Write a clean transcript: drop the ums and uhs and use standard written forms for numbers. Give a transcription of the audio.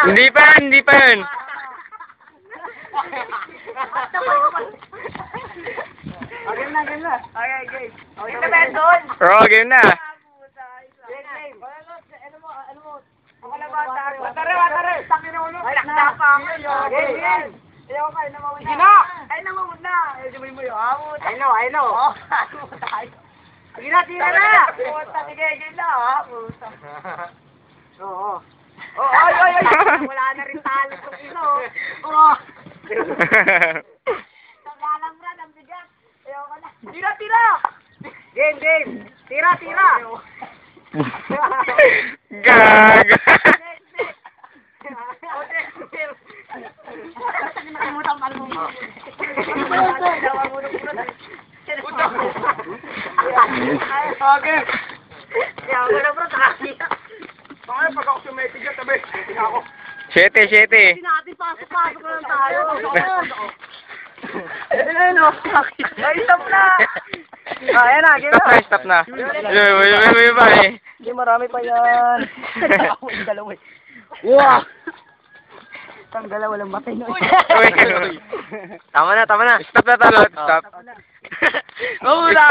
Hindi pa yun, hindi pa yun. Game na, game na. Okay, game. Game na ba yun doon? Oo, game na. Game. Ano mo? Watare. Sakin na ulo. Ay, nakapa ako. Game. Ayaw ka, namawin na. Sige na! Ay, namawin na. Ay, sumay mo yun. I know. Sige na, tira na. Puta, sige, game na. Puta. Oo. Ay. Wala na rin talo sa piso. Oo. Nagalang rin, ang bigat. Ayaw ka na. Tira. Game. Tira. Gaga. Okay. Kaya ako na bro, nakakita. Bakit pag ako sumetig yan, tabi, ako. 7. Hindi natin pasok lang tayo. Ayun o. Ay, stop na. Ayan na, game na. Stop na. May ba eh. Hindi, marami pa yan. Dalawa. Wow. Ang dalawa lang matay na. Tama na. Stop na talot. Stop. Wala,